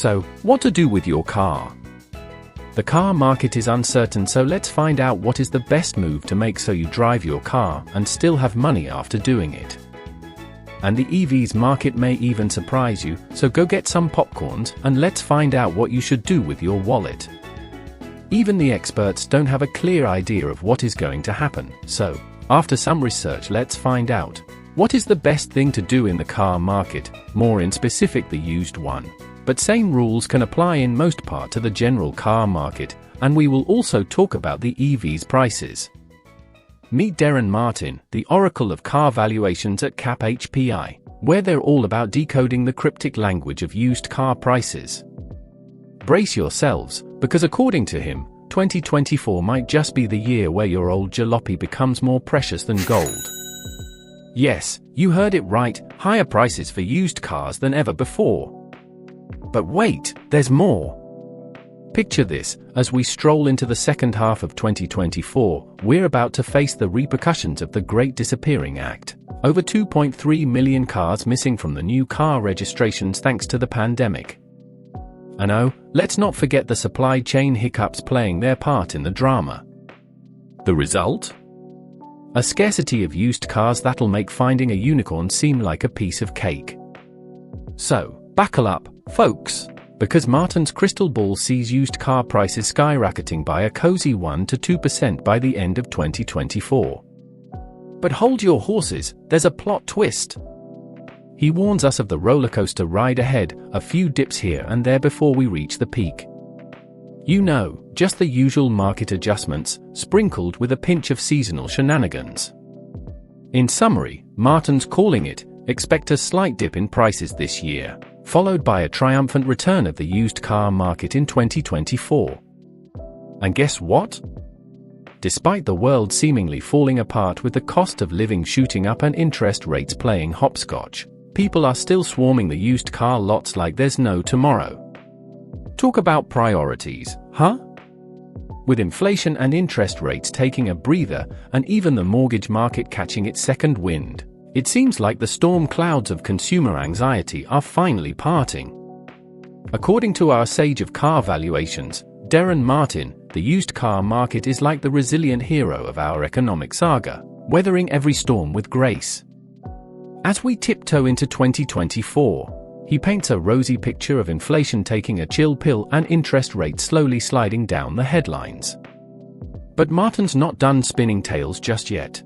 So, what to do with your car? The car market is uncertain, so let's find out what is the best move to make so you drive your car and still have money after doing it. And the EVs market may even surprise you, so go get some popcorns and let's find out what you should do with your wallet. Even the experts don't have a clear idea of what is going to happen, so, after some research, let's find out what is the best thing to do in the car market, more in specific the used one. But same rules can apply in most part to the general car market, and we will also talk about the EVs prices. Meet Darren Martin, the oracle of car valuations at Cap HPI, where they're all about decoding the cryptic language of used car prices. Brace yourselves, because according to him, 2024 might just be the year where your old jalopy becomes more precious than gold. Yes, you heard it right, higher prices for used cars than ever before. But wait, there's more. Picture this, as we stroll into the second half of 2024, we're about to face the repercussions of the Great Disappearing Act. Over 2.3 million cars missing from the new car registrations thanks to the pandemic. And oh, let's not forget the supply chain hiccups playing their part in the drama. The result? A scarcity of used cars that'll make finding a unicorn seem like a piece of cake. So, buckle up, folks, because Martin's crystal ball sees used car prices skyrocketing by a cozy 1 to 2% by the end of 2024. But hold your horses, there's a plot twist. He warns us of the rollercoaster ride ahead, a few dips here and there before we reach the peak. You know, just the usual market adjustments, sprinkled with a pinch of seasonal shenanigans. In summary, Martin's calling it, expect a slight dip in prices this year, followed by a triumphant return of the used car market in 2024. And guess what? Despite the world seemingly falling apart with the cost of living shooting up and interest rates playing hopscotch, people are still swarming the used car lots like there's no tomorrow. Talk about priorities, huh? With inflation and interest rates taking a breather, and even the mortgage market catching its second wind, it seems like the storm clouds of consumer anxiety are finally parting. According to our sage of car valuations, Darren Martin, the used car market is like the resilient hero of our economic saga, weathering every storm with grace. As we tiptoe into 2024, he paints a rosy picture of inflation taking a chill pill and interest rates slowly sliding down the headlines. But Martin's not done spinning tales just yet.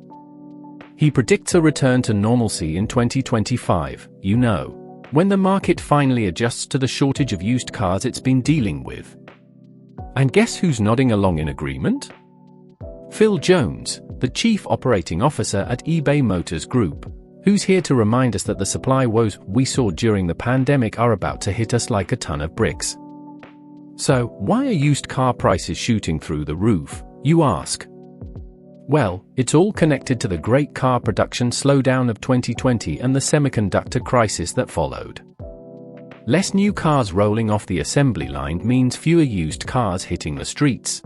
He predicts a return to normalcy in 2025, you know, when the market finally adjusts to the shortage of used cars it's been dealing with. And guess who's nodding along in agreement? Phil Jones, the Chief Operating Officer at eBay Motors Group, who's here to remind us that the supply woes we saw during the pandemic are about to hit us like a ton of bricks. So, why are used car prices shooting through the roof, you ask? Well, it's all connected to the great car production slowdown of 2020 and the semiconductor crisis that followed. Less new cars rolling off the assembly line means fewer used cars hitting the streets.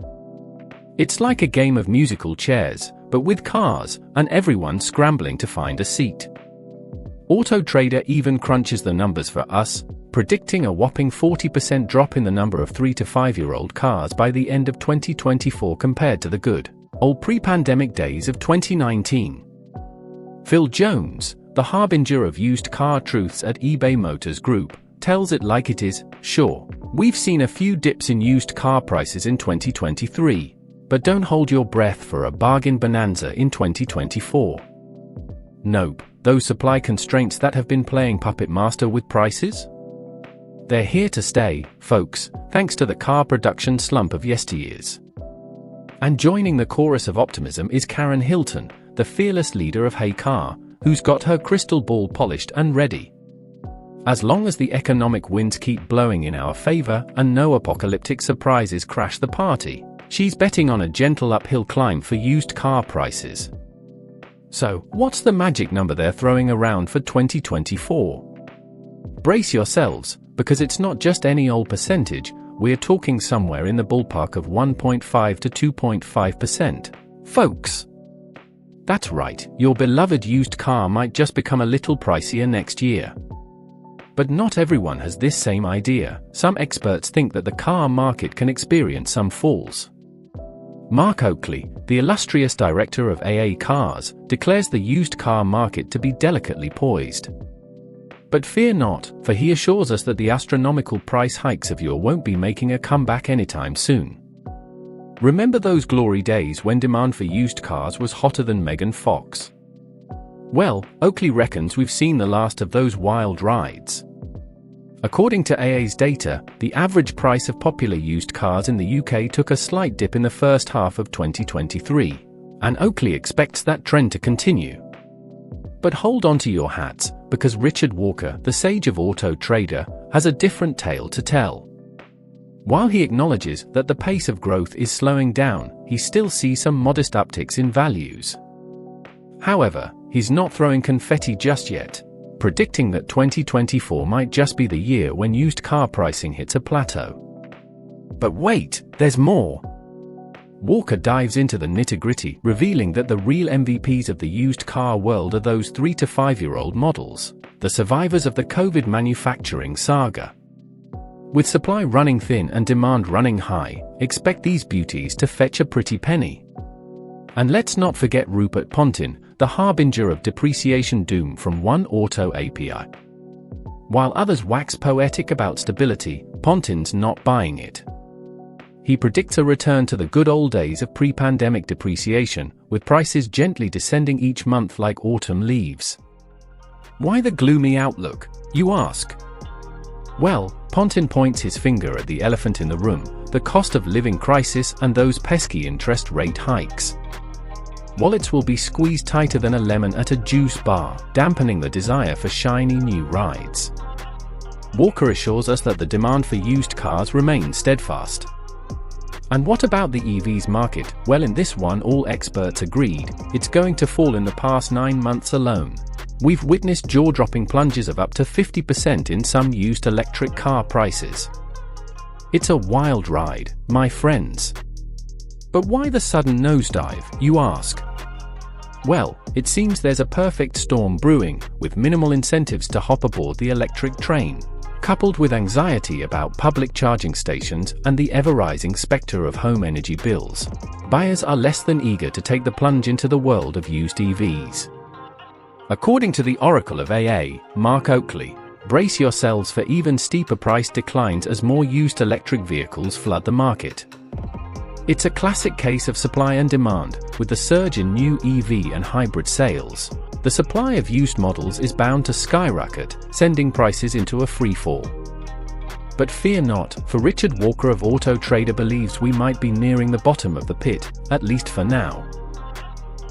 It's like a game of musical chairs, but with cars, and everyone scrambling to find a seat. Auto Trader even crunches the numbers for us, predicting a whopping 40% drop in the number of 3 to 5-year-old cars by the end of 2024 compared to the good old pre-pandemic days of 2019. Phil Jones, the harbinger of used car truths at eBay Motors Group, tells it like it is. Sure, we've seen a few dips in used car prices in 2023, but don't hold your breath for a bargain bonanza in 2024. Nope, those supply constraints that have been playing puppet master with prices? They're here to stay, folks, thanks to the car production slump of yesteryears. And joining the chorus of optimism is Karen Hilton, the fearless leader of Hey Car, who's got her crystal ball polished and ready. As long as the economic winds keep blowing in our favor and no apocalyptic surprises crash the party, she's betting on a gentle uphill climb for used car prices. So, what's the magic number they're throwing around for 2024? Brace yourselves, because it's not just any old percentage, we're talking somewhere in the ballpark of 1.5 to 2.5%. Folks! That's right, your beloved used car might just become a little pricier next year. But not everyone has this same idea. Some experts think that the car market can experience some falls. Mark Oakley, the illustrious director of AA Cars, declares the used car market to be delicately poised. But fear not, for he assures us that the astronomical price hikes of yore won't be making a comeback anytime soon. Remember those glory days when demand for used cars was hotter than Megan Fox? Well, Oakley reckons we've seen the last of those wild rides. According to AA's data, the average price of popular used cars in the UK took a slight dip in the first half of 2023, and Oakley expects that trend to continue. But hold on to your hats, because Richard Walker, the sage of Auto Trader, has a different tale to tell. While he acknowledges that the pace of growth is slowing down, he still sees some modest upticks in values. However, he's not throwing confetti just yet, predicting that 2024 might just be the year when used car pricing hits a plateau. But wait, there's more! Walker dives into the nitty-gritty, revealing that the real MVPs of the used car world are those 3 to 5-year-old models, the survivors of the COVID manufacturing saga. With supply running thin and demand running high, expect these beauties to fetch a pretty penny. And let's not forget Rupert Pontin, the harbinger of depreciation doom from One Auto API. While others wax poetic about stability, Pontin's not buying it. He predicts a return to the good old days of pre-pandemic depreciation, with prices gently descending each month like autumn leaves. Why the gloomy outlook, you ask? Well, Pontin points his finger at the elephant in the room, the cost of living crisis and those pesky interest rate hikes. Wallets will be squeezed tighter than a lemon at a juice bar, dampening the desire for shiny new rides. Walker assures us that the demand for used cars remains steadfast. And what about the EVs market? Well, in this one all experts agreed, it's going to fall in the past 9 months alone. We've witnessed jaw-dropping plunges of up to 50% in some used electric car prices. It's a wild ride, my friends. But why the sudden nosedive, you ask? Well, it seems there's a perfect storm brewing, with minimal incentives to hop aboard the electric train, coupled with anxiety about public charging stations and the ever-rising spectre of home energy bills. Buyers are less than eager to take the plunge into the world of used EVs. According to the oracle of AA, Mark Oakley, brace yourselves for even steeper price declines as more used electric vehicles flood the market. It's a classic case of supply and demand. With the surge in new EV and hybrid sales, the supply of used models is bound to skyrocket, sending prices into a free fall. But fear not, for Richard Walker of Auto Trader believes we might be nearing the bottom of the pit, at least for now.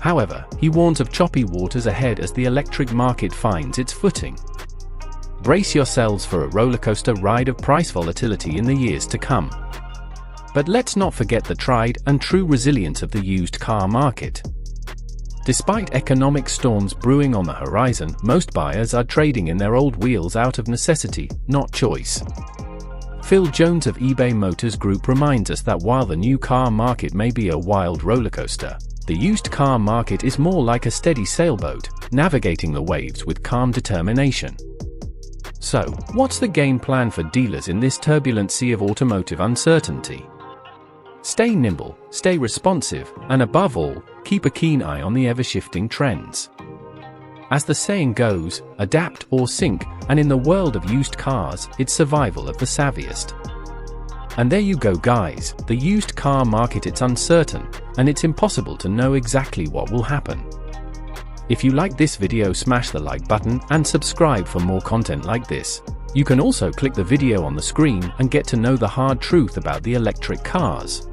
However, he warns of choppy waters ahead as the electric market finds its footing. Brace yourselves for a rollercoaster ride of price volatility in the years to come. But let's not forget the tried and true resilience of the used car market. Despite economic storms brewing on the horizon, most buyers are trading in their old wheels out of necessity, not choice. Phil Jones of eBay Motors Group reminds us that while the new car market may be a wild rollercoaster, the used car market is more like a steady sailboat, navigating the waves with calm determination. So, what's the game plan for dealers in this turbulent sea of automotive uncertainty? Stay nimble, stay responsive, and above all, keep a keen eye on the ever-shifting trends. As the saying goes, adapt or sink, and in the world of used cars, it's survival of the savviest. And there you go guys, the used car market, it's uncertain, and it's impossible to know exactly what will happen. If you like this video, smash the like button and subscribe for more content like this. You can also click the video on the screen and get to know the hard truth about the electric cars.